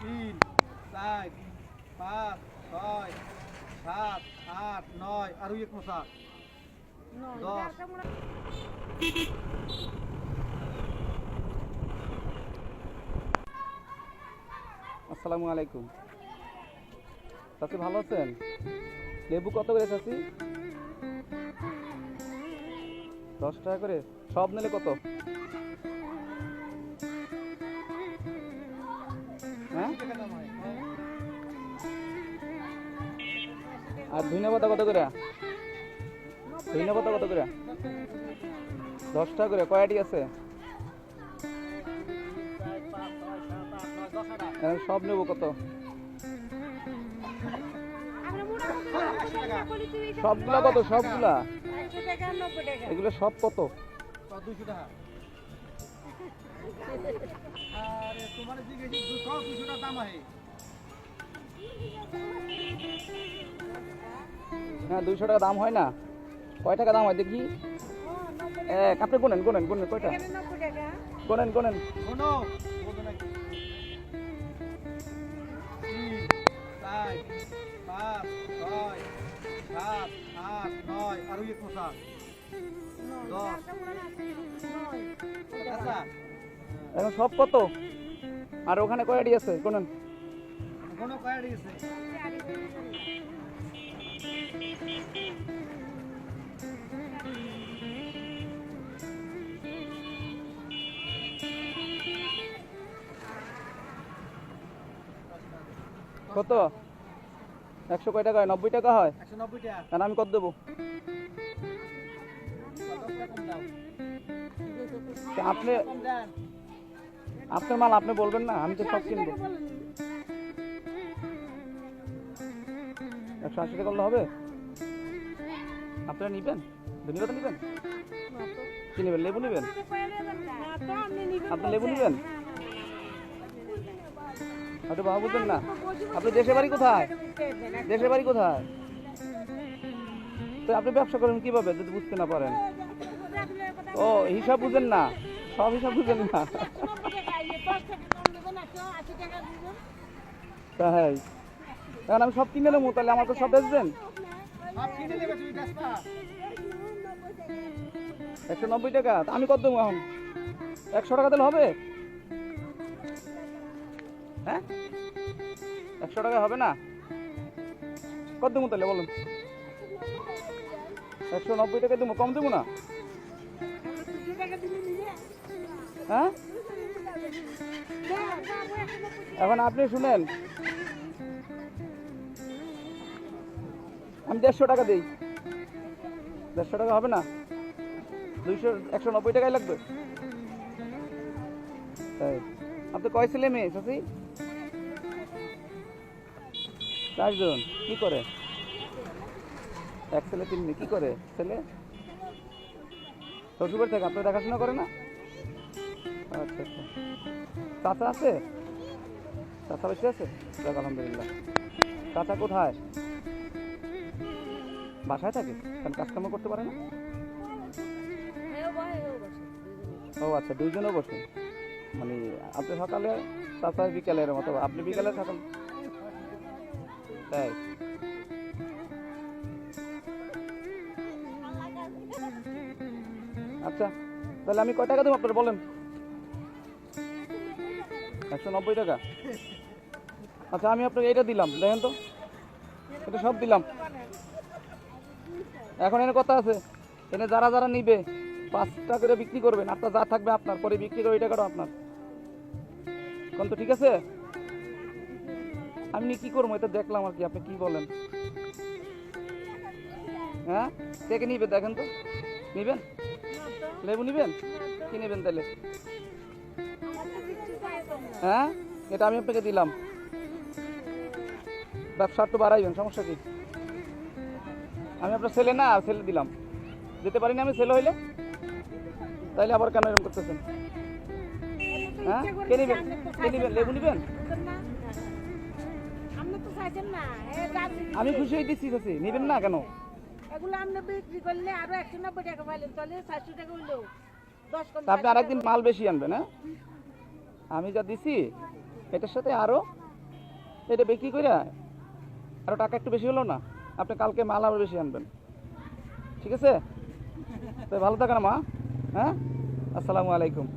তিন, চার, পাঁচ, ছয়, সাত, আট, নয়, আর এক মশা 10। আসসালামু আলাইকুম চাচি, ভালো আছেন? লেবু কত করে চাচি? 10 টাকা করে। সব নিলে কত? হ্যাঁ, আর ধনিয়া পাতা কত করে? ধনিয়া পাতা কত করে? 10 টাকা করে। কয়টি আছে? সব নেবো কত? সবগুলা কত? সবগুলা এগুলো সব কত? 200 টাকা। আরে তোমার জিজ্ঞেস 200 টাকা দাম হয়। হ্যাঁ, 200 টাকা দাম হয় না? কয় টাকা দাম হয় দেখি? আপনি গোনেন গোনেন গোনেন কয়টা? গোনেন গোনেন গোনো। 3, 4, 5, 6, 7, 8, 9, আর এক মশা 10। আচ্ছা, এখন সব কত? আর ওখানে কয়টি আছে? গোনেন। গোনো কয়টি আছে? কত? 100 কয় টাকা হয়? 90 টাকা হয়। 190 টাকা। আর আমি কত দেবো? আপনি আপনার মাল আপনি বলবেন না, আমি তো সব কিনবো। 180 টাকা করলে হবে? আপনারা নিবেন? ধনিয়া পাতা নিবেন? কি নেবেন? লেবু নিবেন? আপনি লেবু নিবেন? হয়তো বাবা বুঝবেন না। আপনি দেশের বাড়ি কোথায়? দেশের বাড়ি কোথায়? তো আপনি ব্যবসা করেন কিভাবে যদি বুঝতে না পারেন? ও, হিসাব বুঝেন না, সব হিসাব বুঝেন না। তাই এখন আমি সব কিনে নেবো, তাহলে আমার তো সব বেচবেন। 190 টাকা। আমি কত দেবো এখন? 100 টাকা দিলে হবে? হ্যাঁ, 100 টাকা হবে না? কত দেবো তাহলে বলুন? 190 টাকা দেবো, কম দেবো না? হ্যাঁ, এখন আপনি শুনেন, আমি 150 টাকা দিই। 150 টাকা হবে না? 190 টাকাই লাগবে। তাই আপনি কয় ছেলে মেয়ে চাচি? 4 জন। কি করে? 1 ছেলে 3 মেয়ে। কি করে ছেলে? শ্বশুরবাড়ি থেকে আপনি দেখাশোনা করে না? আচ্ছা আচ্ছা। চাচা আছে? চাচা বেশি আছে? যাক, আলহামদুলিল্লাহ। চাচা কোথায়? বাসায় থাকে? কারণ কাজকর্ম করতে পারে না? ও আচ্ছা, 2 জনও বসে। মানে আপনি সকালে, চাচা বিকালের মতো, আপনি বিকালে থাকেন? তাই আচ্ছা, তাহলে আমি কয় টাকা দেবো আপনার বলেন? 190 টাকা। আচ্ছা, আমি আপনাকে এটা দিলাম, দেখেন তো, এটা সব দিলাম। এখন এনে কথা আছে, এনে যারা যারা নিবে 5 টাকা করে বিক্রি করবেন, আপনার যা থাকবে আপনার, পরে বিক্রি করে ওই টাকাটা আপনার। কোন তো ঠিক আছে? আমি কি করবো এটা দেখলাম আর কি, আপনি কি বলেন? হ্যাঁ, কে নিবে দেখেন তো। নিবেন? লেবু নিবেন? কি নেবেন তাহলে? হ্যাঁ, এটা আমি আপনাকে দিলাম, ব্যবসা একটু বাড়াইবেন, সমস্যা কি? আমি আপনার ছেলে না, ছেলে দিলাম, যেতে পারি না আমি ছেলে হইলে? তাইলে আবার কেন এরকম করতেছেন? হ্যাঁ, কে নিবেন? কে নিবেন? লেবু নিবেন? আমি খুশি হয়ে দিচ্ছি চাচি, নিবেন না কেন? আপনি আরেকদিন মাল বেশি আনবেন। হ্যাঁ, আমি যা দিছি এটার সাথে আরো এটা বিক্রি করে আরও টাকা একটু বেশি হলো না, আপনি কালকে মাল আরও বেশি আনবেন, ঠিক আছে? তাই ভালো থাকেন মা। হ্যাঁ, আসসালামু আলাইকুম।